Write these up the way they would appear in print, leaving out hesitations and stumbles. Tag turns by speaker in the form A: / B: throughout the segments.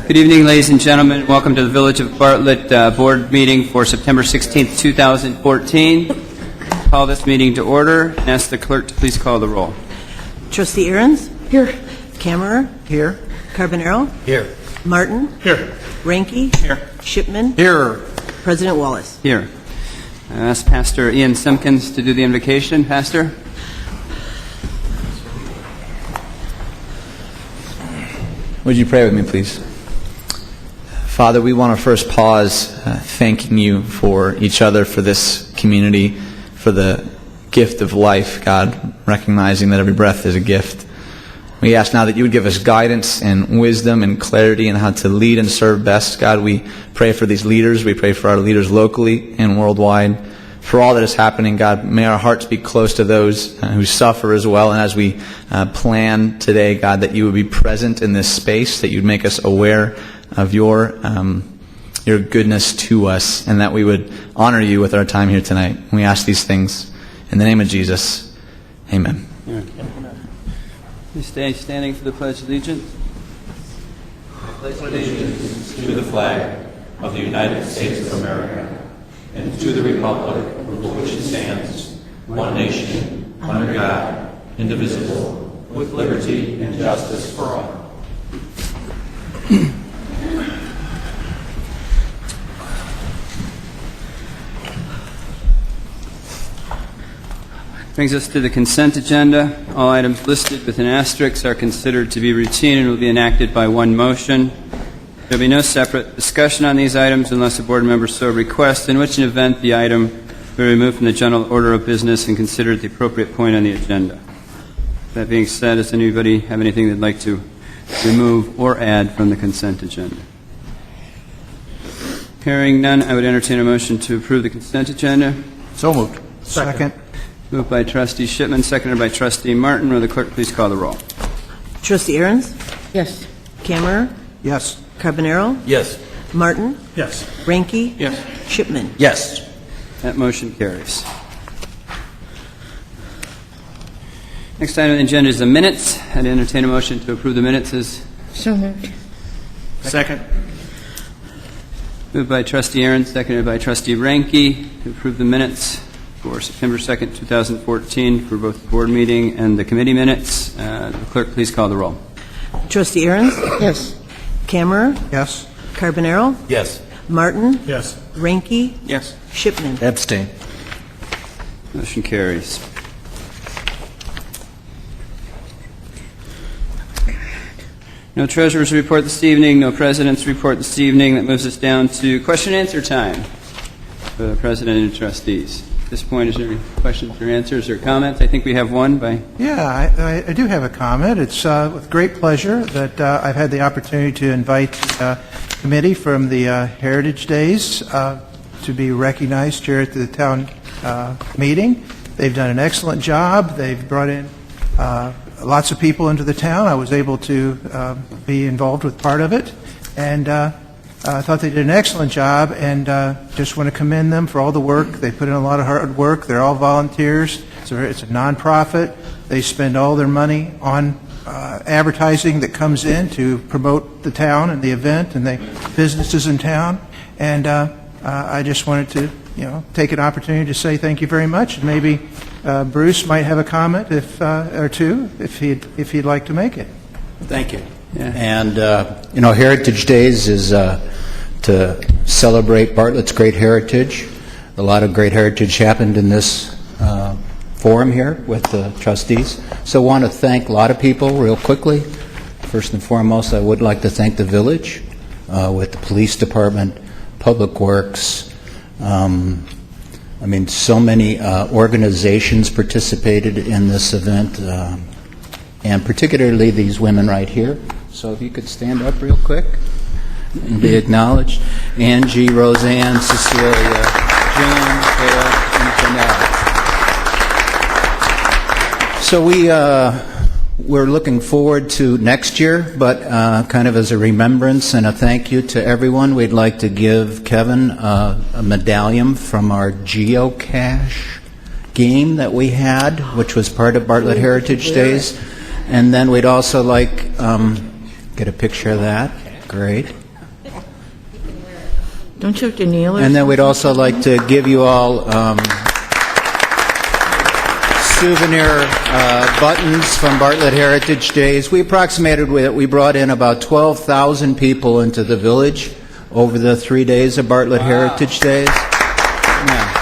A: Good evening, ladies and gentlemen. Welcome to the Village of Bartlett board meeting for September 16th, 2014. Call this meeting to order and ask the clerk to please call the roll.
B: Trustee Ahrens? Here. Camerer?
C: Here.
B: Carbonaro?
C: Here.
B: Martin?
C: Here.
B: Ranky?
C: Here.
B: Shipman?
C: Here.
B: President Wallace?
A: Here. I ask Pastor Ian Simpkins to do the invocation. Pastor?
D: Would you pray with me, please? Father, we want to first pause thanking you for each other, for this community, for the gift of life, God, recognizing that every breath is a gift. We ask now that you would give us guidance and wisdom and clarity in how to lead and serve best. God, we pray for these leaders. We pray for our leaders locally and worldwide. For all that is happening, God, may our hearts be close to those who suffer as well. And as we plan today, God, that you would be present in this space, that you'd make us aware of your goodness to us, and that we would honor you with our time here tonight. And we ask these things in the name of Jesus. Amen.
A: Please stay standing for the Pledge of Allegiance.
E: I pledge allegiance to the flag of the United States of America and to the republic for which it stands, one nation, under God, indivisible, with liberty and justice for all.
A: Brings us to the consent agenda. All items listed with an asterisk are considered to be routine and will be enacted by one motion. There will be no separate discussion on these items unless a board member so requests, in which event the item will be removed from the general order of business and considered at the appropriate point on the agenda. That being said, does anybody have anything they'd like to remove or add from the consent agenda? Hearing none, I would entertain a motion to approve the consent agenda.
C: So moved. Second.
A: Moved by Trustee Shipman, seconded by Trustee Martin. Will the clerk please call the roll?
B: Trustee Ahrens?
F: Yes.
B: Camerer?
C: Yes.
B: Carbonaro?
E: Yes.
B: Martin?
C: Yes.
B: Ranky?
C: Yes.
B: Shipman?
E: Yes.
A: That motion carries. Next item on the agenda is the minutes. I'd entertain a motion to approve the minutes as
F: So moved.
C: Second.
A: moved by Trustee Ahrens, seconded by Trustee Ranky to approve the minutes for September 2nd, 2014 for both the board meeting and the committee minutes. The clerk please call the roll.
B: Trustee Ahrens?
F: Yes.
B: Camerer?
C: Yes.
B: Carbonaro?
E: Yes.
B: Martin?
C: Yes.
B: Ranky?
C: Yes.
B: Shipman?
E: Abstain.
A: Motion carries. No treasurer's report this evening, no president's report this evening. That moves us down to question and answer time for the president and trustees. At this point, is there any questions or answers or comments? I think we have one by...
G: Yeah, I do have a comment. It's with great pleasure that I've had the opportunity to invite the committee from the Heritage Days to be recognized here at the town meeting. They've done an excellent job. They've brought in lots of people into the town. I was able to be involved with part of it, and I thought they did an excellent job, and just want to commend them for all the work. They put in a lot of hard work. They're all volunteers. So it's a nonprofit. They spend all their money on advertising that comes in to promote the town and the event and the businesses in town. And I just wanted to, take an opportunity to say thank you very much. And maybe Bruce might have a comment or two if he'd like to make it.
E: Thank you.
A: Yeah.
H: And, Heritage Days is to celebrate Bartlett's great heritage. A lot of great heritage happened in this forum here with the trustees. So I want to thank a lot of people real quickly. First and foremost, I would like to thank the village with the police department, Public Works. So many organizations participated in this event, and particularly these women right here. So if you could stand up real quick and be acknowledged. Angie, Roseanne, Cecilia, Jan, Kara, and Janelle. So we're looking forward to next year, but kind of as a remembrance and a thank you to everyone, we'd like to give Kevin a medallion from our geocache game that we had, which was part of Bartlett Heritage Days. And then we'd also like, get a picture of that. Great.
F: Don't you have to kneel or
H: And then we'd also like to give you all souvenir buttons from Bartlett Heritage Days. We approximated that we brought in about 12,000 people into the village over the 3 days of Bartlett Heritage Days. Yeah.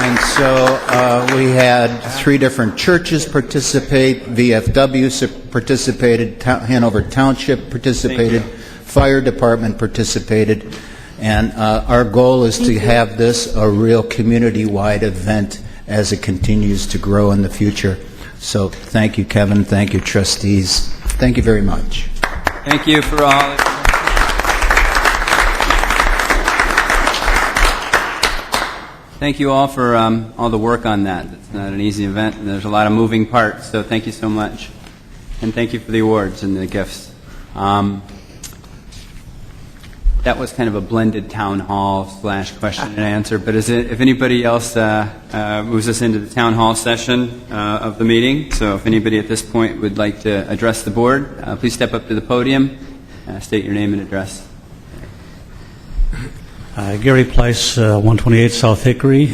H: And so we had 3 different churches participate, VFW participated, Hanover Township participated, Fire Department participated, and our goal is to have this a real community-wide event as it continues to grow in the future. So thank you, Kevin. Thank you, trustees. Thank you very much.
A: Thank you for all. Thank you all for all the work on that. It's not an easy event, and there's a lot of moving parts, so thank you so much. And thank you for the awards and the gifts. That was kind of a blended town hall / question and answer, but if anybody else moves us into the town hall session of the meeting, so if anybody at this point would like to address the board, please step up to the podium, state your name and address.
I: Gary Place, 128 South Hickory.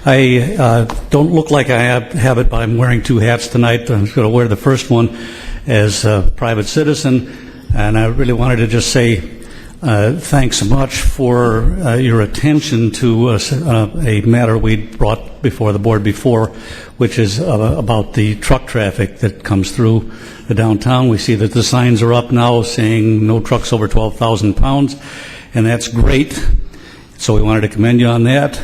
I: I don't look like I have it, but I'm wearing 2 hats tonight. I'm going to wear the first one as a private citizen, and I really wanted to just say thanks so much for your attention to a matter we brought before the board before, which is about the truck traffic that comes through the downtown. We see that the signs are up now saying no trucks over 12,000 pounds, and that's great. So we wanted to commend you on that.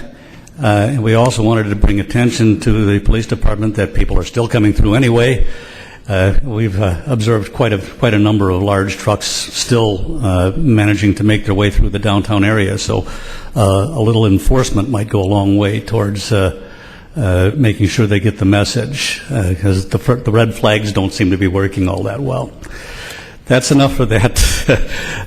I: And we also wanted to bring attention to the police department that people are still coming through anyway. We've observed quite a number of large trucks still managing to make their way through the downtown area, so a little enforcement might go a long way towards making sure they get the message, because the red flags don't seem to be working all that well. That's enough for that.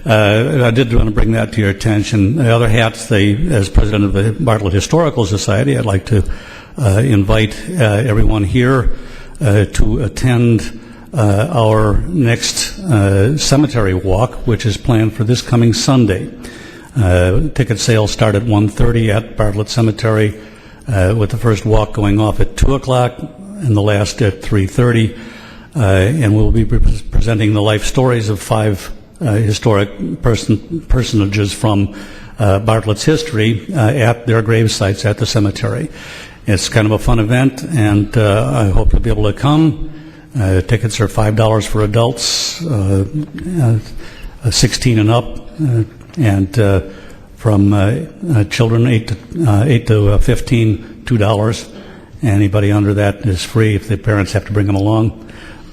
I: I did want to bring that to your attention. The other hats, as president of the Bartlett Historical Society, I'd like to invite everyone here to attend our next cemetery walk, which is planned for this coming Sunday. Ticket sales start at 1:30 at Bartlett Cemetery, with the first walk going off at 2 o'clock and the last at 3:30. And we'll be presenting the life stories of 5 historic personages from Bartlett's history at their grave sites at the cemetery. It's kind of a fun event, and I hope you'll be able to come. Tickets are $5 for adults, 16 and up, and from children 8 to 15, $2. Anybody under that is free if the parents have to bring them along.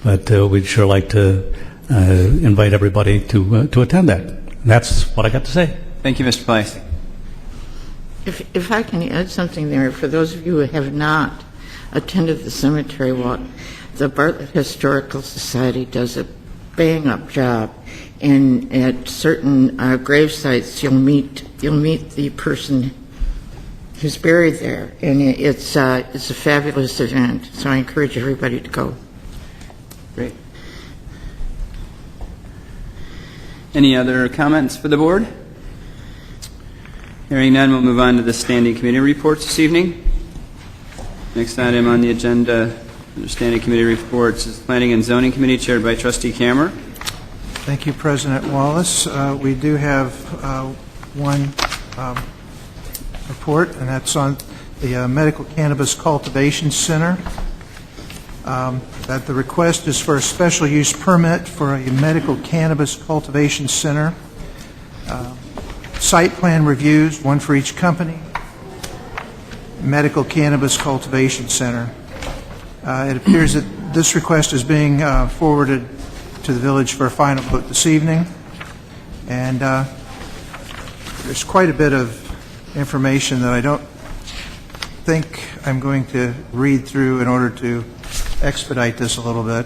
I: But we'd sure like to invite everybody to attend that. That's what I got to say.
A: Thank you, Mr. Place.
F: If I can add something there, for those of you who have not attended the cemetery walk, the Bartlett Historical Society does a bang-up job, and at certain grave sites, you'll meet the person who's buried there, and it's a fabulous event. So I encourage everybody to go.
A: Great. Any other comments for the board? Hearing none, we'll move on to the standing committee reports this evening. Next item on the agenda under standing committee reports is Planning and Zoning Committee, chaired by Trustee Camerer.
G: Thank you, President Wallace. We do have one report, and that's on the Medical Cannabis Cultivation Center. That the request is for a special use permit for a medical cannabis cultivation center. Site plan reviews, one for each company. Medical Cannabis Cultivation Center. It appears that this request is being forwarded to the village for a final vote this evening. And there's quite a bit of information that I don't think I'm going to read through in order to expedite this a little bit.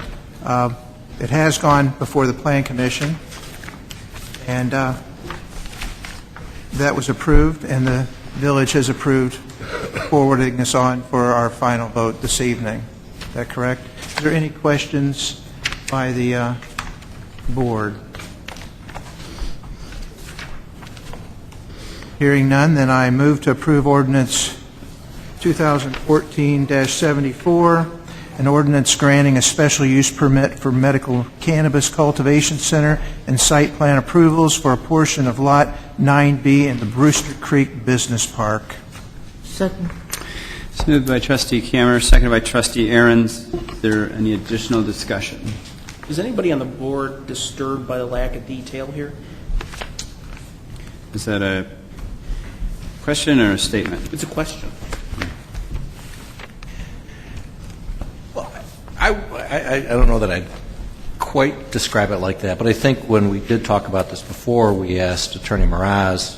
G: It has gone before the Plan Commission, and that was approved, and the village has approved forwarding this on for our final vote this evening. Is that correct? Is there any questions by the board? Hearing none, then I move to approve ordinance 2014-74, an ordinance granting a special use permit for medical cannabis cultivation center and site plan approvals for a portion of Lot 9B in the Brewster Creek Business Park.
F: Second.
A: It's moved by Trustee Camerer, seconded by Trustee Aaron's. Is there any additional discussion?
C: Is anybody on the board disturbed by the lack of detail here?
A: Is that a question or a statement?
C: It's a question.
J: Well, I don't know that I'd quite describe it like that, but I think when we did talk about this before, we asked Attorney Mraz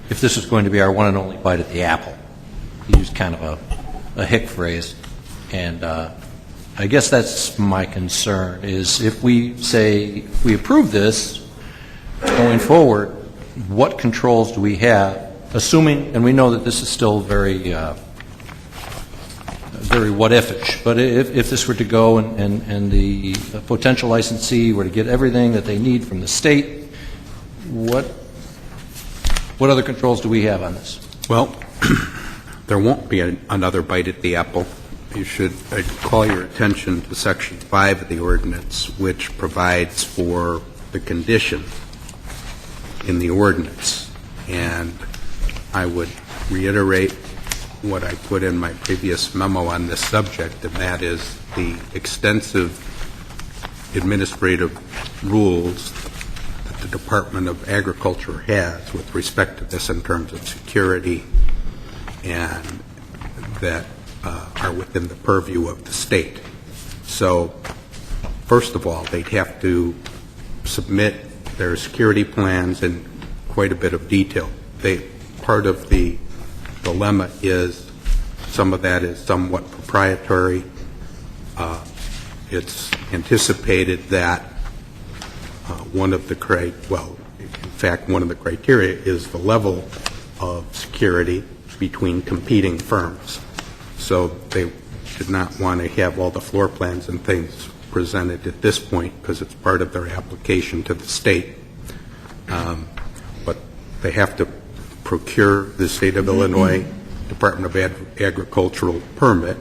J: if this was going to be our one and only bite at the apple. He used kind of a hick phrase, and I guess that's my concern, is if we say we approve this going forward, what controls do we have, assuming, and we know that this is still very what-if-ish, but if this were to go and the potential licensee were to get everything that they need from the state, what other controls do we have on this?
K: Well, there won't be another bite at the apple. You should call your attention to Section 5 of the ordinance, which provides for the condition in the ordinance. And I would reiterate what I put in my previous memo on this subject, and that is the extensive administrative rules that the Department of Agriculture has with respect to this in terms of security and that are within the purview of the state. So, first of all, they'd have to submit their security plans in quite a bit of detail. Part of the dilemma is some of that is somewhat proprietary. It's anticipated that one of the criteria is the level of security between competing firms. So they did not want to have all the floor plans and things presented at this point because it's part of their application to the state. But they have to procure the state of Illinois Department of Agricultural permit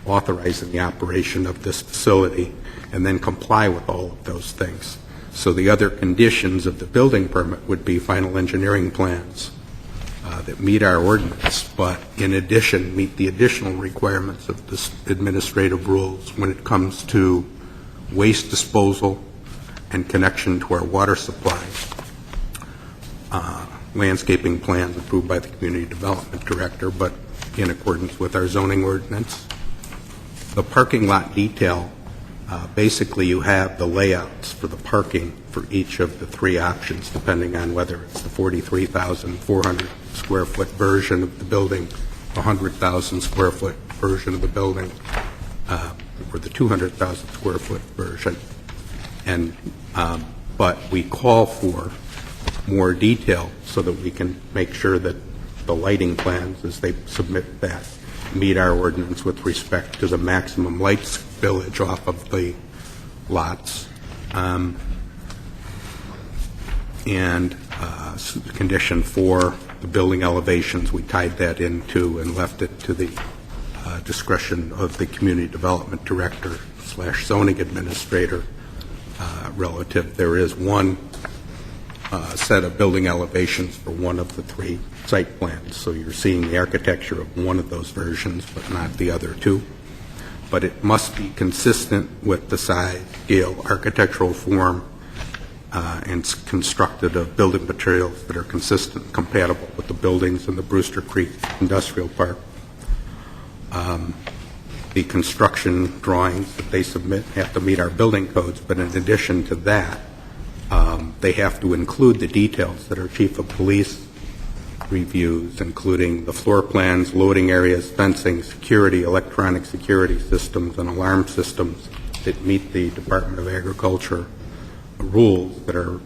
K: authorizing the operation of this facility and then comply with all of those things. So the other conditions of the building permit would be final engineering plans that meet our ordinance, but in addition meet the additional requirements of the administrative rules when it comes to waste disposal and connection to our water supply, landscaping plans approved by the Community Development Director, but in accordance with our zoning ordinance. The parking lot detail, basically you have the layouts for the parking for each of the three options, depending on whether it's the 43,400 square foot version of the building, 100,000 square foot version of the building, or the 200,000 square foot version. And but we call for more detail so that we can make sure that the lighting plans, as they submit that, meet our ordinance with respect to the maximum light spillage off of the lots. Condition 4, the building elevations, we tied that into and left it to the discretion of the Community Development Director / zoning administrator relative. There is one set of building elevations for one of the three site plans, so you're seeing the architecture of one of those versions but not the other two. But it must be consistent with the size, scale, architectural form, and constructed of building materials that are consistent and compatible with the buildings in the Brewster Creek Industrial Park. The construction drawings that they submit have to meet our building codes, but in addition to that, they have to include the details that our Chief of Police reviews, including the floor plans, loading areas, fencing, security, electronic security systems, and alarm systems that meet the Department of Agriculture rules that are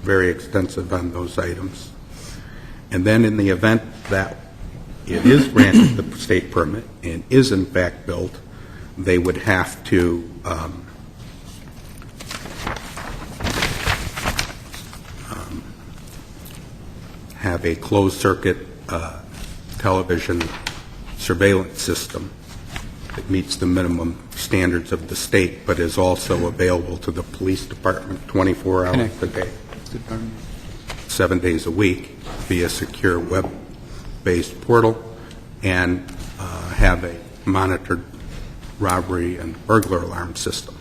K: very extensive on those items. And then in the event that it is granted the state permit and is in fact built, they would have to have a closed-circuit television surveillance system that meets the minimum standards of the state, but is also available to the police department 24 hours a day, 7 days a week, via secure web-based portal, and have a monitored robbery and burglar alarm system.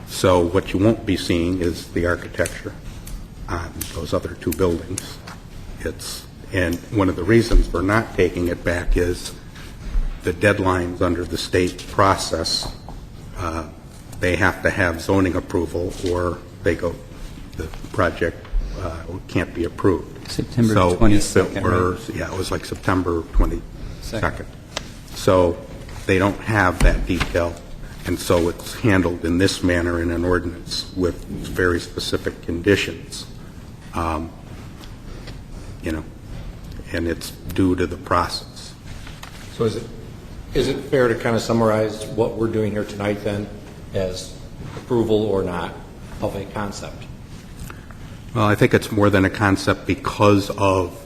K: So what you won't be seeing is the architecture on those other two buildings. And one of the reasons we're not taking it back is the deadlines under the state process. They have to have zoning approval, or the project can't be approved.
A: September
K: So
A: 22nd,
K: if it were,
A: right?
K: yeah, it was like September 22nd. So they don't have that detail, and so it's handled in this manner in an ordinance with very specific conditions. And it's due to the process.
L: So is it fair to kind of summarize what we're doing here tonight then as approval or not of a concept?
K: Well, I think it's more than a concept because of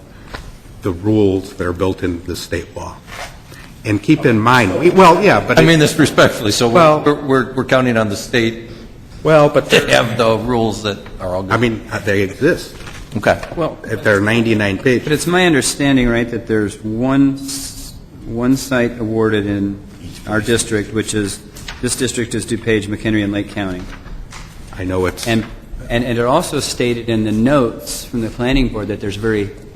K: the rules that are built into the state law. And keep in mind, but
J: I mean this respectfully, so we're counting on the state to have the rules that are all good.
K: I mean, they exist.
J: Okay.
A: Well,
K: If they're 99 pages.
A: but it's my understanding, right, that there's one site awarded in our district, which is, this district is DuPage, McHenry, and Lake County.
K: I know it's...
A: And it also stated in the notes from the planning board that there's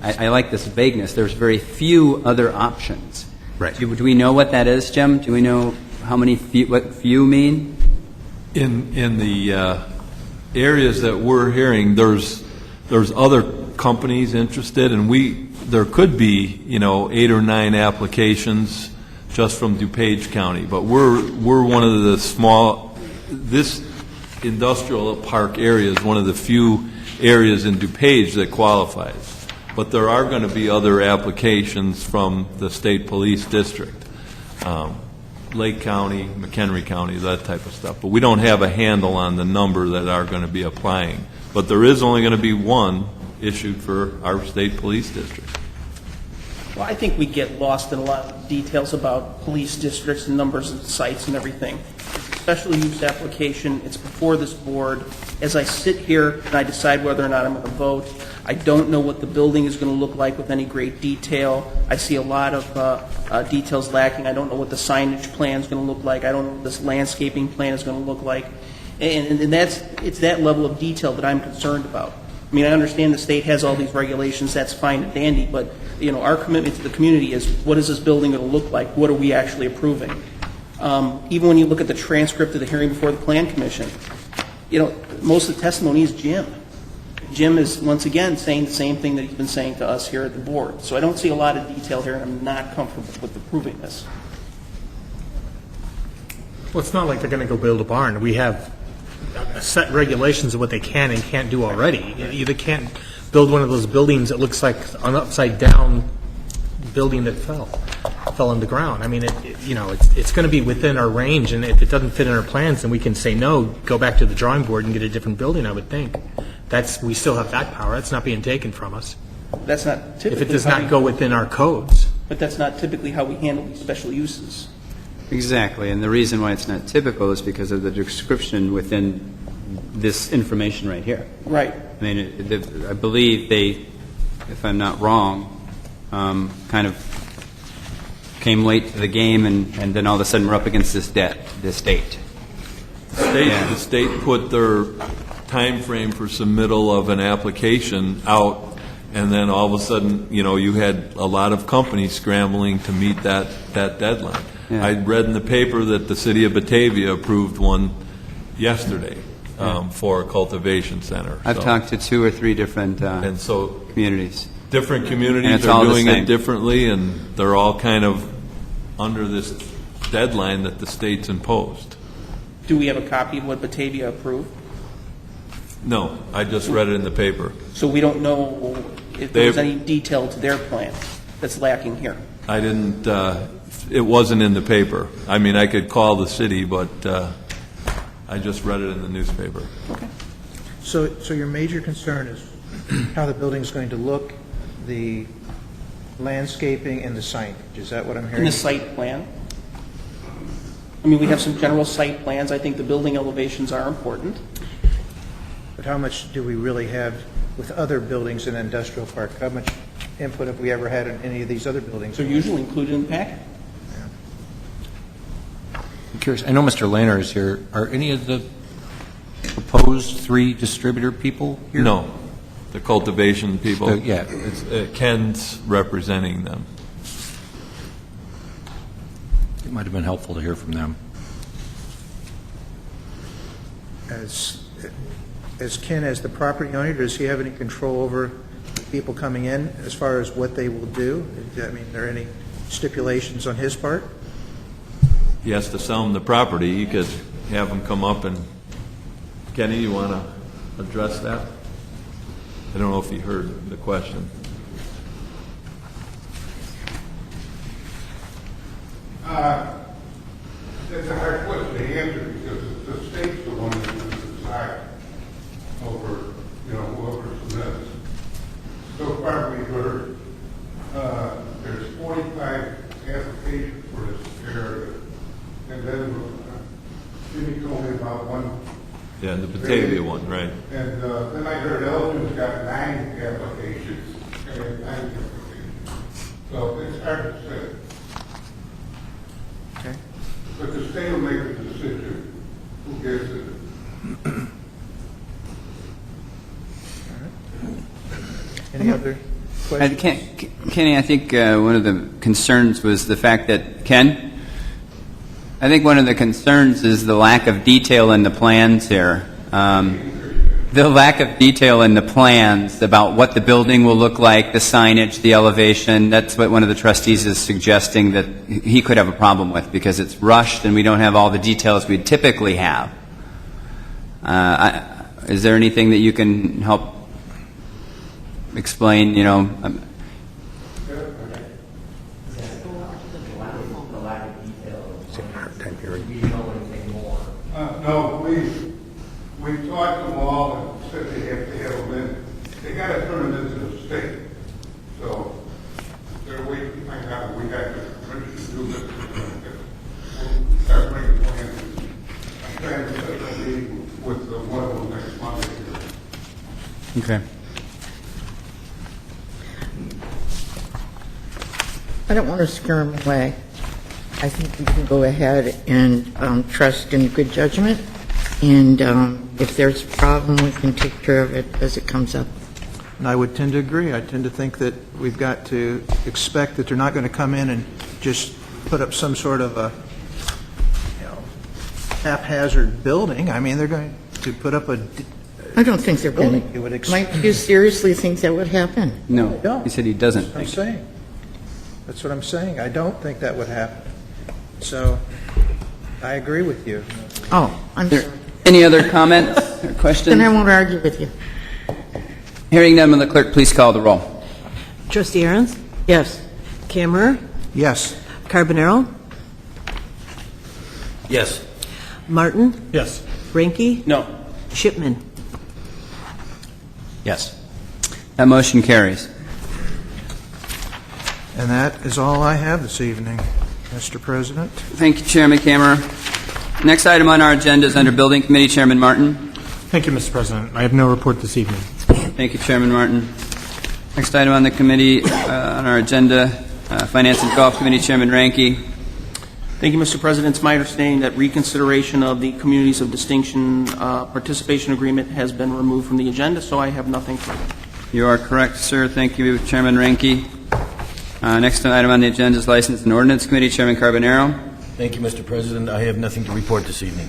A: I like this vagueness, there's very few other options.
K: Right.
A: Do we know what that is, Jim? Do we know how many what few mean?
M: In the areas that we're hearing, there's other companies interested, and there could be 8 or 9 applications just from DuPage County, but we're one of the small. This industrial park area is one of the few areas in DuPage that qualifies, but there are going to be other applications from the state police district. Lake County, McHenry County, that type of stuff. But we don't have a handle on the number that are going to be applying. But there is only going to be one issued for our state police district.
C: Well, I think we get lost in a lot of details about police districts and numbers of sites and everything. Special use application, it's before this board. As I sit here and I decide whether or not I'm going to vote, I don't know what the building is going to look like with any great detail. I see a lot of details lacking. I don't know what the signage plan is going to look like. I don't know what this landscaping plan is going to look like. And it's that level of detail that I'm concerned about. I mean, I understand the state has all these regulations. That's fine and dandy. But, our commitment to the community is, what is this building going to look like? What are we actually approving? Even when you look at the transcript of the hearing before the Plan Commission, most of the testimony is Jim. Jim is, once again, saying the same thing that he's been saying to us here at the board. So I don't see a lot of detail here, and I'm not comfortable with approving this.
N: Well, it's not like they're going to go build a barn. We have set regulations of what they can and can't do already. You can't build one of those buildings that looks like an upside-down building that fell on the ground. I mean, it's going to be within our range, and if it doesn't fit in our plans, then we can say no, go back to the drawing board and get a different building, I would think. We still have that power. That's not being taken from us.
C: That's not typically
N: if it does not go within our codes.
C: But that's not typically how we handle these special uses.
A: Exactly, and the reason why it's not typical is because of the description within this information right here.
C: Right.
A: I mean, I believe they, if I'm not wrong, kind of came late to the game, and then all of a sudden we're up against this date.
M: The state put their time frame for submittal of an application out, and then all of a sudden, you had a lot of companies scrambling to meet that deadline.
A: Yeah.
M: I read in the paper that the city of Batavia approved one yesterday for a cultivation center.
A: I've talked to 2 or 3 different
M: and so
A: communities.
M: Different
A: And
M: communities
A: it's
M: are
A: all the
M: doing
A: same.
M: it differently, and they're all kind of under this deadline that the state's imposed.
C: Do we have a copy of what Batavia approved?
M: No, I just read it in the paper.
C: So we don't know if there's any detail to their plan that's lacking here.
M: I didn't, it wasn't in the paper. I mean, I could call the city, but I just read it in the newspaper.
G: So your major concern is how the building is going to look, the landscaping and the signage. Is that what I'm
C: In
G: hearing?
C: the site plan. I mean, we have some general site plans. I think the building elevations are important.
G: But how much do we really have with other buildings in an industrial park? How much input have we ever had in any of these other buildings?
C: They're usually included in the packet.
J: I'm curious, I know Mr. Lehner is here. Are any of the proposed 3 distributor people here?
M: No, the cultivation people.
J: Yeah.
M: It's, Ken's representing them.
J: It might have been helpful to hear from them.
G: As Ken, as the property owner, does he have any control over people coming in as far as what they will do? I mean, are there any stipulations on his part?
M: He has to sell them the property. You could have them come up and, Kenny, you want to address that? I don't know if you heard the question.
O: That's a hard question to answer because the state's the one that's going to decide over, whoever submits. So far we've heard there's 45 applications for this area, and then Jimmy told me about one.
M: Yeah, the Batavia one, right.
O: And then I heard Elgin's got 9 applications. So it's hard to say.
G: Okay.
O: But the state will make a decision who gets it.
G: Any other questions?
A: Kenny, I think one of the concerns was the fact that, Ken, I think one of the concerns is the lack of detail in the plans here. The lack of detail in the plans about what the building will look like, the signage, the elevation, that's what one of the trustees is suggesting that he could have a problem with because it's rushed and we don't have all the details we'd typically have. Is there anything that you can help explain,
O: No, we talked to them all and said they have to have them in. They got to turn them into the state. So they're waiting to find out we got the permission to do this. We'll start bringing plans. I'm trying to set a meeting with one of them next Monday.
A: Okay.
F: I don't want to scare them away. I think we can go ahead and trust in good judgment, and if there's a problem, we can take care of it as it comes up.
G: And I would tend to agree. I tend to think that we've got to expect that they're not going to come in and just put up some sort of a haphazard building. I mean, they're going to put up a
F: I don't think they're going
G: building.
F: to. Mike, do you seriously think that would happen?
A: No, he said he doesn't.
G: That's what I'm saying. That's what I'm saying. I don't think that would happen. So I agree with you.
F: Oh, I'm sorry.
A: Any other comments or questions?
F: Then I won't argue with you.
A: Hearing none, will the clerk please call the roll?
B: Trustee Aaron's?
F: Yes.
B: Camerer?
G: Yes.
B: Carbonaro?
N: Yes.
B: Martin?
N: Yes.
B: Ranky?
C: No.
B: Shipman?
J: Yes.
A: That motion carries.
G: And that is all I have this evening, Mr. President.
A: Thank you, Chairman Camerer. Next item on our agenda is under Building Committee, Chairman Martin.
N: Thank you, Mr. President. I have no report this evening.
A: Thank you, Chairman Martin. Next item on the committee, on our agenda, Finance and Golf Committee, Chairman Ranky.
C: Thank you, Mr. President. It's my understanding that reconsideration of the Communities of Distinction participation agreement has been removed from the agenda, so I have nothing further.
A: You are correct, sir. Thank you, Chairman Ranky. Next item on the agenda is License and Ordinance Committee, Chairman Carbonaro.
P: Thank you, Mr. President. I have nothing to report this evening.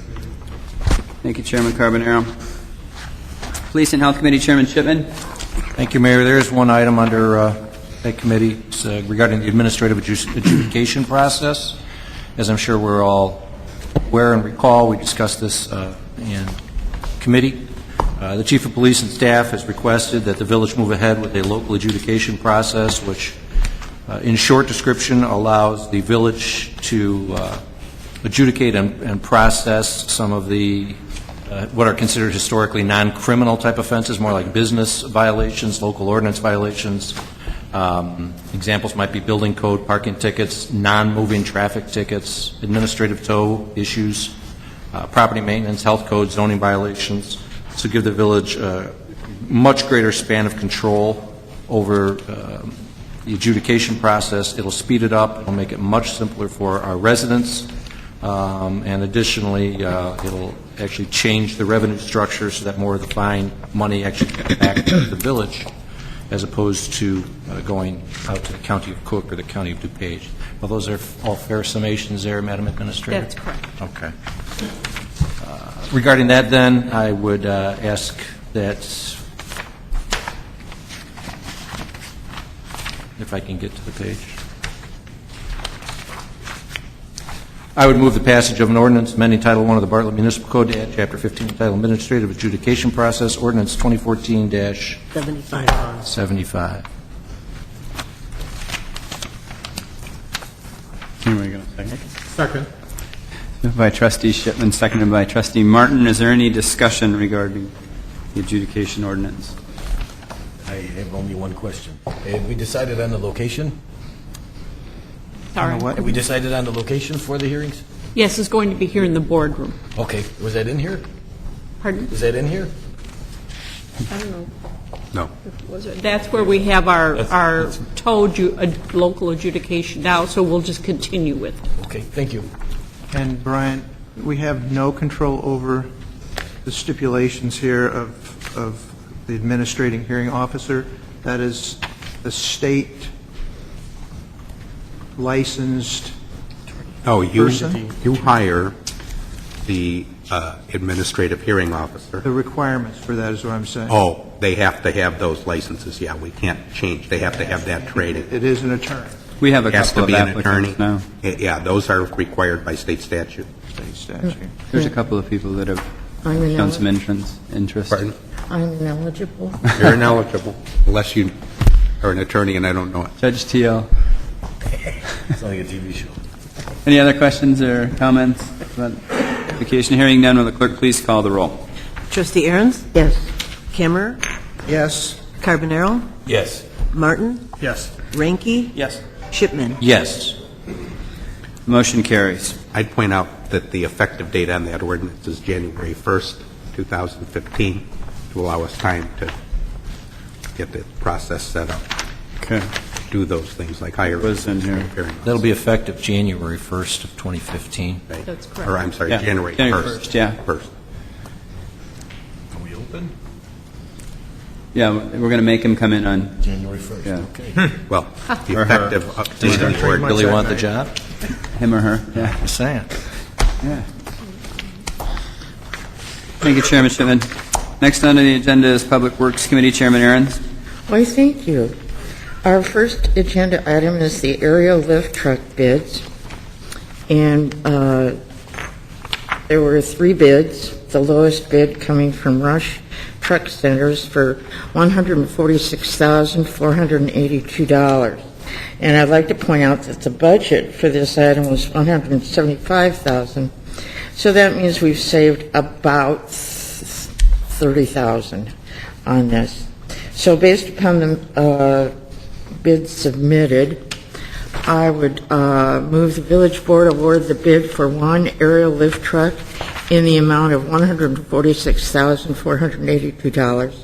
A: Thank you, Chairman Carbonaro. Police and Health Committee, Chairman Shipman.
J: Thank you, Mayor. There is one item under that committee. It's regarding the administrative adjudication process. As I'm sure we're all aware and recall, we discussed this in committee. The Chief of Police and staff has requested that the village move ahead with a local adjudication process, which in short description allows the village to adjudicate and process some of the what are considered historically non-criminal type offenses, more like business violations, local ordinance violations, Examples might be building code, parking tickets, non-moving traffic tickets, administrative tow issues, property maintenance, health code, zoning violations. So give the village a much greater span of control over the adjudication process. It'll speed it up. It'll make it much simpler for our residents. And additionally, it'll actually change the revenue structure so that more of the fine money actually comes back to the village as opposed to going out to the County of Cook or the County of DuPage. Well, those are all fair summations there, Madam Administrator?
B: That's correct.
J: Okay. Regarding that, then, I would ask that, if I can get to the page. I would move the passage of an ordinance amending Title I of the Bartlett Municipal Code to add Chapter 15 entitled Administrative Adjudication Process, Ordinance 2014-75.
A: Anybody going to second?
N: Second.
A: Moved by Trustee Shipman, seconded by Trustee Martin. Is there any discussion regarding the adjudication ordinance?
P: I have only one question. Have we decided on the location?
B: Sorry.
P: Have we decided on the location for the hearings?
B: Yes, it's going to be here in the boardroom.
P: Okay. Was that in here?
B: Pardon?
P: Is that in here?
B: I don't know.
K: No.
B: Was it? That's where we have our local adjudication now, so we'll just continue with it.
P: Okay, thank you.
G: And Brian, we have no control over the stipulations here of the administrating hearing officer. That is a state licensed person.
K: You hire the administrative hearing officer.
G: The requirements for that is what I'm saying.
K: Oh, they have to have those licenses. Yeah, we can't change. They have to have that training.
G: It is an attorney.
A: We have a
K: It has
A: couple
K: to be
A: of
K: an
A: applicants
K: attorney.
A: now.
K: Yeah, those are required by state statute.
G: State statute.
A: There's a couple of people that have shown some interest.
K: Pardon?
F: I'm ineligible.
K: You're ineligible unless you are an attorney, and I don't know it.
A: Judge Teal.
P: It's like a TV show.
A: Any other questions or comments about application? Hearing none, will the clerk please call the roll?
B: Trustee Aaron's?
F: Yes.
B: Camerer?
G: Yes.
B: Carbonaro?
P: Yes.
B: Martin?
N: Yes.
B: Ranky?
C: Yes.
B: Shipman?
J: Yes.
A: Motion carries.
K: I'd point out that the effective date on that ordinance is January 1st, 2015, to allow us time to get the process set up.
A: Okay.
K: Do those things like hire.
A: Was in here.
J: That'll be effective January 1st of 2015.
K: Right.
B: That's correct.
K: Or I'm sorry,
A: Yeah,
K: January
A: January
K: 1st.
A: 1st, yeah.
K: 1st.
P: Are we open?
A: Yeah, we're going to make him come in on,
P: January 1st.
A: Yeah.
P: Okay.
K: Well, the
A: Or her.
K: effective date of the ordinance.
J: Really want the job?
A: him or her. Yeah.
J: Just saying.
A: Yeah. Thank you, Chairman Shipman. Next on the agenda is Public Works Committee Chairman Aaron's.
F: Why, thank you. Our first agenda item is the aerial lift truck bids. And there were 3 bids, the lowest bid coming from Rush Truck Centers for $146,482. And I'd like to point out that the budget for this item was $175,000. So that means we've saved about $30,000 on this. So based upon the bids submitted, I would move the village board award the bid for one aerial lift truck in the amount of $146,482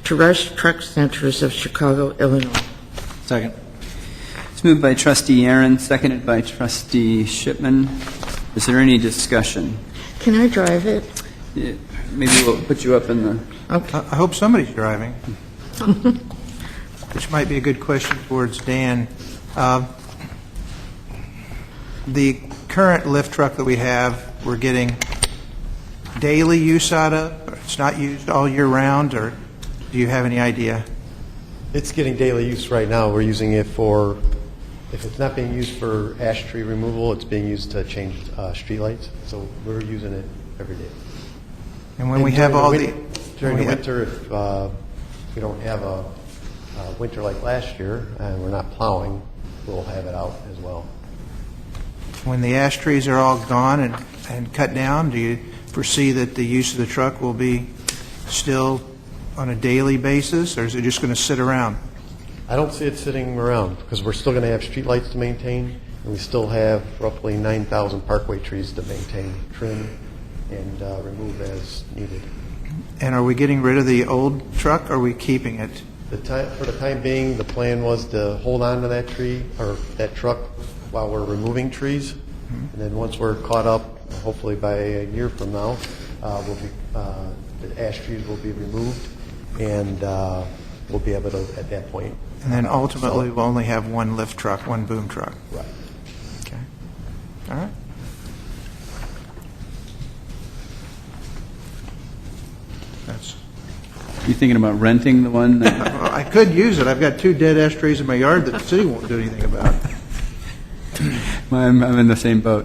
F: to Rush Truck Centers of Chicago, Illinois.
J: Second.
A: It's moved by Trustee Aaron, seconded by Trustee Shipman. Is there any discussion?
F: Can I drive it?
A: Yeah, maybe we'll put you up in the...
F: Okay.
G: I hope somebody's driving, which might be a good question towards Dan. The current lift truck that we have, we're getting daily use out of? It's not used all year round, or do you have any idea?
Q: It's getting daily use right now. We're using it for, if it's not being used for ash tree removal, it's being used to change streetlights. So we're using it every day.
G: And when we have all
Q: during the winter, if we don't have a winter like last year and we're not plowing, we'll have it out as well.
G: When the ash trees are all gone and cut down, do you foresee that the use of the truck will be still on a daily basis, or is it just going to sit around?
Q: I don't see it sitting around, because we're still going to have streetlights to maintain, and we still have roughly 9,000 parkway trees to maintain, trim, and remove as needed.
G: And are we getting rid of the old truck, or are we keeping it?
Q: For the time being, the plan was to hold on to that tree, or that truck, while we're removing trees. And then once we're caught up, hopefully by a year from now, the ash trees will be removed, and we'll be able to, at that point.
G: And then ultimately, we'll only have one lift truck, one boom truck.
Q: Right.
G: Okay. All right. That's.
A: You thinking about renting the one?
G: Well, I could use it. I've got 2 dead ash trees in my yard that the city won't do anything about.
A: I'm in the same boat.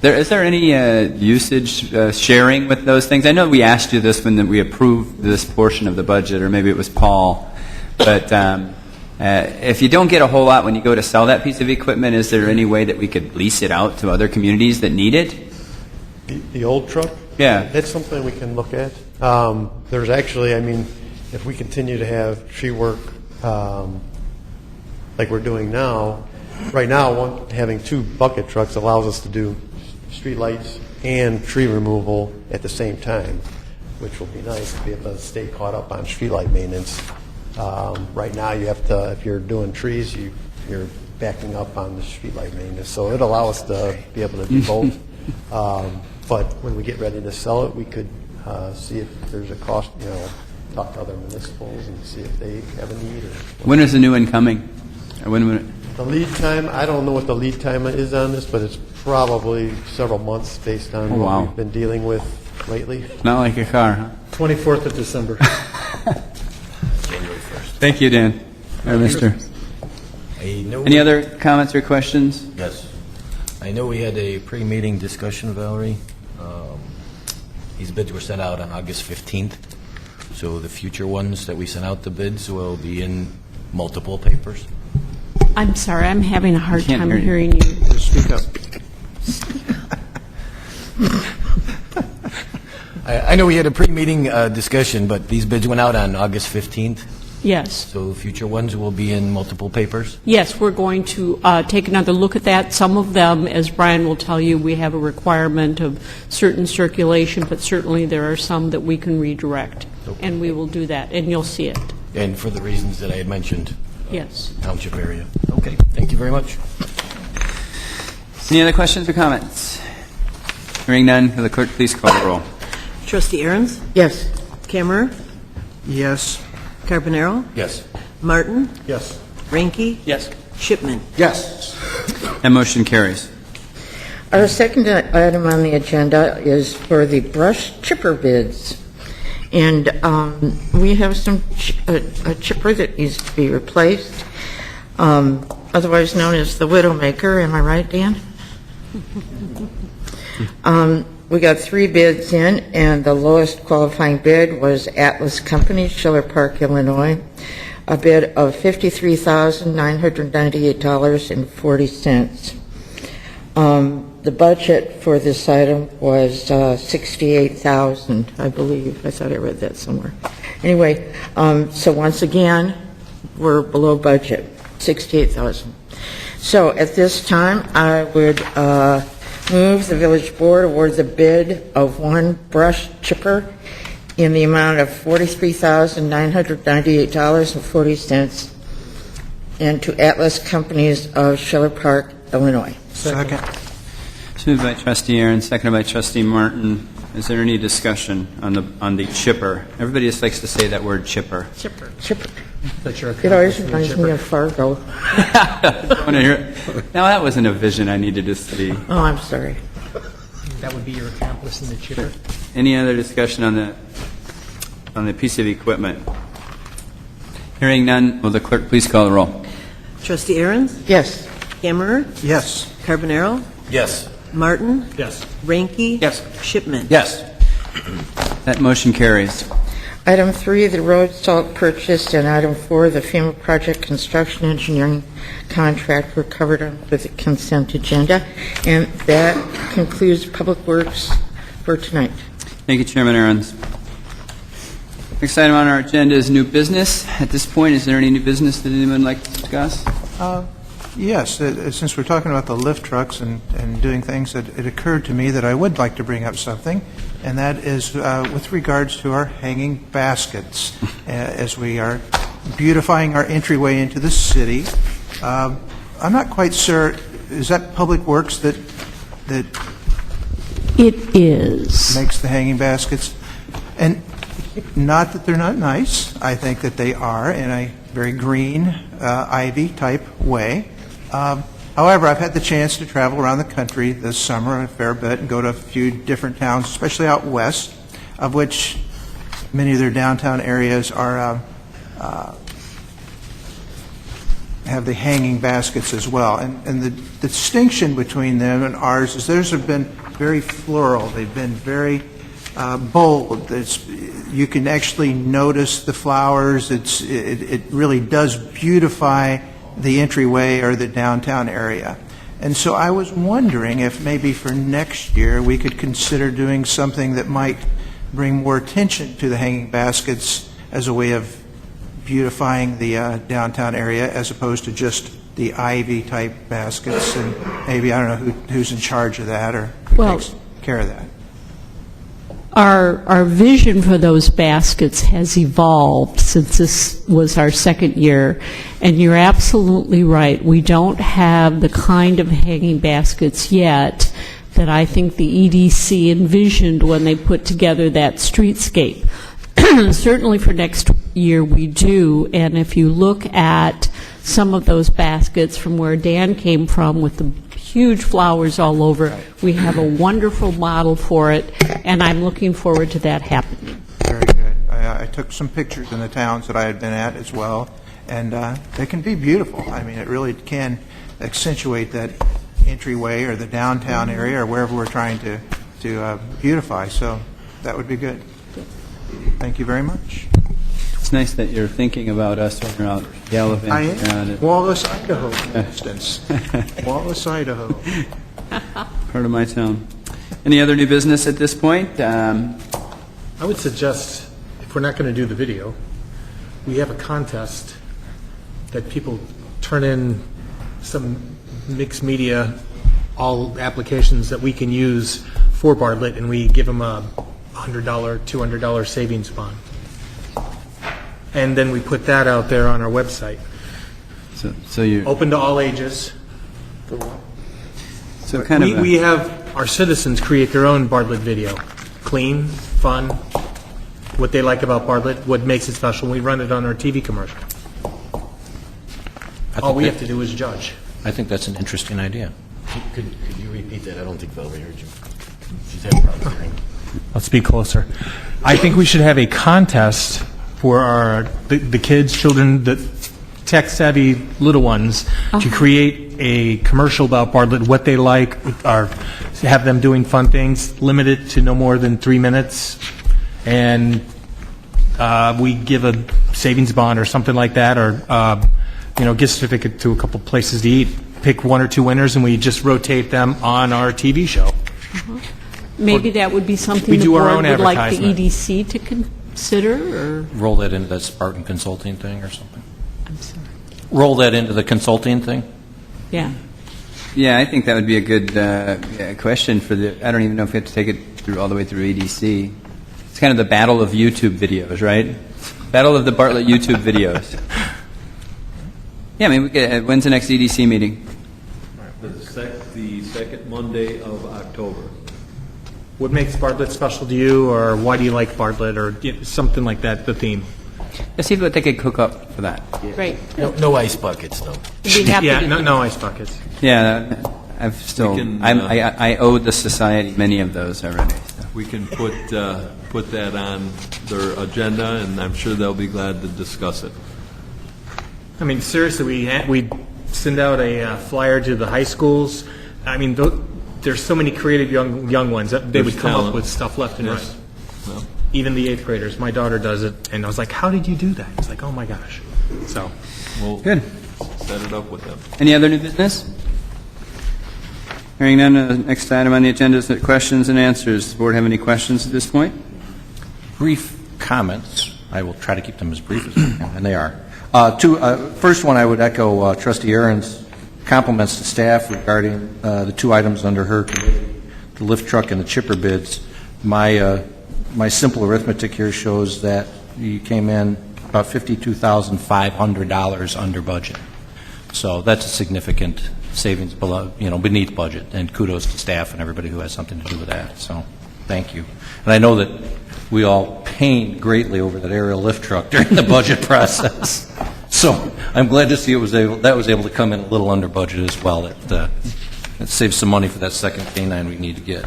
A: Is there any usage sharing with those things? I know we asked you this when we approved this portion of the budget, or maybe it was Paul. But if you don't get a whole lot when you go to sell that piece of equipment, is there any way that we could lease it out to other communities that need it?
Q: The old truck?
A: Yeah.
Q: That's something we can look at. There's actually, I mean, if we continue to have tree work like we're doing now, right now, having 2 bucket trucks allows us to do street lights and tree removal at the same time, which will be nice to be able to stay caught up on street light maintenance. Right now, you have to, if you're doing trees, you're backing up on the street light maintenance. So it'll allow us to be able to do both. But when we get ready to sell it, we could see if there's a cost, talk to other municipals and see if they have a need.
A: When is the new one coming? Or when would it?
Q: The lead time, I don't know what the lead time is on this, but it's probably several months based on what we've been dealing with lately.
A: Not like a car, huh?
N: 24th of December.
P: January 1st.
A: Thank you, Dan. Mister. Any other comments or questions?
P: Yes. I know we had a pre-meeting discussion, Valerie. These bids were sent out on August 15th. So the future ones that we sent out the bids will be in multiple papers.
R: I'm sorry, I'm having a hard
A: Can't
R: time
A: hear you.
R: hearing you.
G: Just speak up.
P: I know we had a pre-meeting discussion, but these bids went out on August 15th.
R: Yes.
P: So future ones will be in multiple papers?
R: Yes, we're going to take another look at that. Some of them, as Brian will tell you, we have a requirement of certain circulation, but certainly there are some that we can redirect.
P: Okay.
R: And we will do that, and you'll see it.
P: And for the reasons that I had mentioned?
R: Yes.
P: Township area. Okay, thank you very much.
A: Any other questions or comments? Hearing none, will the clerk please call the roll?
B: Trustee Aaron's?
F: Yes.
B: Camerer?
G: Yes.
B: Carbonaro?
P: Yes.
B: Martin?
N: Yes.
B: Ranky?
C: Yes.
B: Shipman?
L: Yes.
A: That motion carries.
F: Our second item on the agenda is for the brush chipper bids. And we have a chipper that needs to be replaced, otherwise known as the Widowmaker. Am I right, Dan? We got 3 bids in, and the lowest qualifying bid was Atlas Company, Schiller Park, Illinois, a bid of $53,998.40. The budget for this item was $68,000, I believe. I thought I read that somewhere. Anyway, so once again, we're below budget, $68,000. So at this time, I would move the village board award the bid of 1 brush chipper in the amount of $43,998.40 and to Atlas Companies of Schiller Park, Illinois.
G: Second.
A: It's moved by Trustee Aaron, seconded by Trustee Martin. Is there any discussion on the chipper? Everybody just likes to say that word chipper.
F: Chipper.
N: It
F: It always reminds me of Fargo.
A: Now that wasn't a vision I needed to see.
F: Oh, I'm sorry.
N: That would be your accomplice in the chipper.
A: Any other discussion on the piece of equipment? Hearing none, will the clerk please call the roll?
B: Trustee Aaron's?
F: Yes.
B: Camerer?
G: Yes.
B: Carbonaro?
P: Yes.
B: Martin?
N: Yes.
B: Ranky?
C: Yes.
B: Shipman?
A: Yes. That motion carries.
F: Item 3, the road salt purchase, and item 4, the FEMA project construction engineering contract were covered with the consent agenda. And that concludes Public Works for tonight.
A: Thank you, Chairman Aarons. Next item on our agenda is new business. At this point, is there any new business that anyone would like to discuss?
G: Yes, since we're talking about the lift trucks and doing things, it occurred to me that I would like to bring up something, and that is with regards to our hanging baskets. As we are beautifying our entryway into the city, I'm not quite sure, is that Public Works that
R: It is.
G: makes the hanging baskets? And not that they're not nice. I think that they are in a very green, ivy-type way. However, I've had the chance to travel around the country this summer a fair bit and go to a few different towns, especially out west, of which many of their downtown areas are have the hanging baskets as well. And the distinction between them and ours is theirs have been very floral. They've been very bold. You can actually notice the flowers. It really does beautify the entryway or the downtown area. And so I was wondering if maybe for next year we could consider doing something that might bring more attention to the hanging baskets as a way of beautifying the downtown area as opposed to just the ivy-type baskets. And maybe, I don't know who's in charge of that or who takes care of that.
R: Our vision for those baskets has evolved since this was our second year, and you're absolutely right. We don't have the kind of hanging baskets yet that I think the EDC envisioned when they put together that streetscape. Certainly for next year we do, and if you look at some of those baskets from where Dan came from with the huge flowers all over, we have a wonderful model for it, and I'm looking forward to that happening.
G: Very good. I took some pictures in the towns that I had been at as well, and they can be beautiful. I mean, it really can accentuate that entryway or the downtown area or wherever we're trying to beautify, so that would be good. Thank you very much.
A: It's nice that you're thinking about us when you're out gallivanting around it.
G: Wallace, Idaho, for instance. Wallace, Idaho.
A: Part of my town. Any other new business at this point?
N: I would suggest, if we're not going to do the video, we have a contest that people turn in some mixed media, all applications that we can use for Bartlett, and we give them a $100, $200 savings bond. And then we put that out there on our website.
A: So you're
N: open to all ages.
A: So kind of
N: we have our citizens create their own Bartlett video. Clean, fun, what they like about Bartlett, what makes it special. We run it on our TV commercial. All we have to do is judge.
L: I think that's an interesting idea.
P: Could you repeat that? I don't think Valerie heard you. She's having problems hearing.
N: Let's be closer. I think we should have a contest for the kids, children, the tech-savvy little ones, to create a commercial about Bartlett, what they like, or have them doing fun things, limit it to no more than 3 minutes, and we give a savings bond or something like that, or gift certificate to a couple places to eat. Pick 1 or 2 winners, and we just rotate them on our TV show.
R: Maybe that would be something
N: We
R: the
N: do our
R: board
N: own
R: would like the
N: advertisement.
R: EDC to consider, or?
L: Roll that into that Spartan consulting thing or something?
R: I'm sorry.
L: Roll that into the consulting thing?
R: Yeah.
A: Yeah, I think that would be a good question for the. I don't even know if we have to take it through all the way through EDC. It's kind of the battle of YouTube videos, right? Battle of the Bartlett YouTube videos. Yeah, I mean, when's the next EDC meeting?
M: The second Monday of October.
N: What makes Bartlett special to you, or why do you like Bartlett, or something like that, the theme.
A: Let's see what they could cook up for that.
R: Great.
P: No ice buckets, though.
R: We'd be happy
N: Yeah,
R: to do
N: no ice buckets.
A: Yeah, I've still.
M: We can,
A: I owe the society many of those already. So.
M: We can put that on their agenda, and I'm sure they'll be glad to discuss it.
N: I mean, seriously, we send out a flyer to the high schools. I mean, there's so many creative young ones that they would come
M: talent.
N: up with stuff left and
M: Yes.
N: right.
M: Well,
N: Even the 8th graders. My daughter does it, and I was like, how did you do that? It's like, oh my gosh. So,
M: we'll
A: Good.
M: set it up with them.
A: Any other new business? Hearing none, the next item on the agenda is questions and answers. Does the board have any questions at this point?
L: Brief comments.
J: I will try to keep them as brief as I can, and they are. First one, I would echo Trustee Aaron's compliments to staff regarding the two items under her committee, the lift truck and the chipper bids. My simple arithmetic here shows that you came in about $52,500 under budget. So that's a significant savings below, beneath budget, and kudos to staff and everybody who has something to do with that. So thank you. And I know that we all pained greatly over that aerial lift truck during the budget process. So I'm glad to see that was able to come in a little under budget as well. That saves some money for that second K9 we need to get.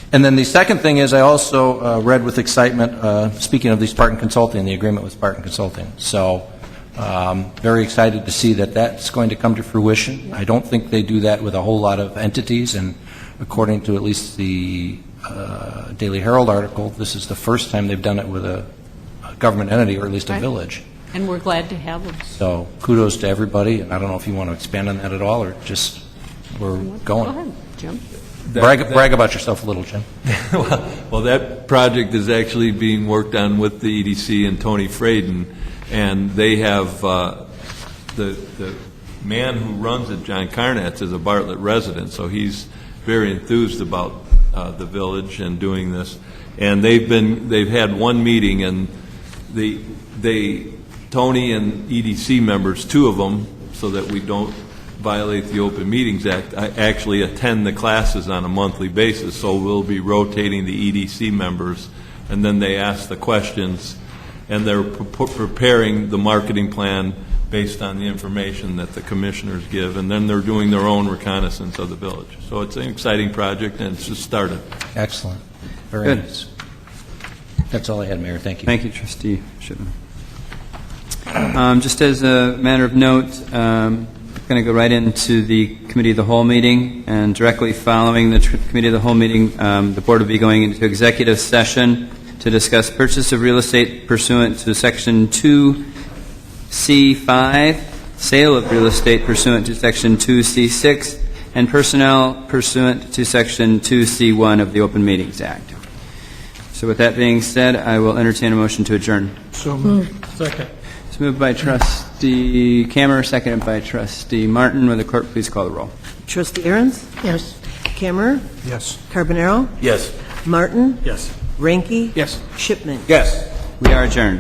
J: And then the second thing is I also read with excitement, speaking of the Spartan Consulting, the agreement with Spartan Consulting. So very excited to see that that's going to come to fruition. I don't think they do that with a whole lot of entities, and according to at least the Daily Herald article, this is the first time they've done it with a government entity, or at least a village.
R: And we're glad to have them.
J: So kudos to everybody, and I don't know if you want to expand on that at all, or just we're going.
R: Go ahead, Jim.
J: Brag about yourself a little, Jim.
M: Well, that project is actually being worked on with the EDC and Tony Fraden, and they have the man who runs it, John Carnatz, is a Bartlett resident, so he's very enthused about the village and doing this. And they've had one meeting, and Tony and EDC members, two of them, so that we don't violate the Open Meetings Act, I actually attend the classes on a monthly basis, so we'll be rotating the EDC members, and then they ask the questions, and they're preparing the marketing plan based on the information that the commissioners give, and then they're doing their own reconnaissance of the village. So it's an exciting project, and it's just started.
J: Excellent. Very nice. That's all I had, Mayor. Thank you.
A: Thank you, Trustee Shipman. Just as a matter of note, I'm going to go right into the Committee of the Whole meeting, and directly following the Committee of the Whole meeting, the Board will be going into executive session to discuss purchase of real estate pursuant to Section 2C5, sale of real estate pursuant to Section 2C6, and personnel pursuant to Section 2C1 of the Open Meetings Act. So with that being said, I will entertain a motion to adjourn.
N: So moved. Second.
A: It's moved by Trustee CAMERER, seconded by Trustee Martin. Will the clerk please call the roll?
B: Trustee Aaron's?
F: Yes.
B: CAMERER?
G: Yes.
B: Carbonaro?
P: Yes.
B: Martin?
N: Yes.
B: Ranky?
C: Yes.
B: Shipman?
J: Yes.
A: We are adjourned.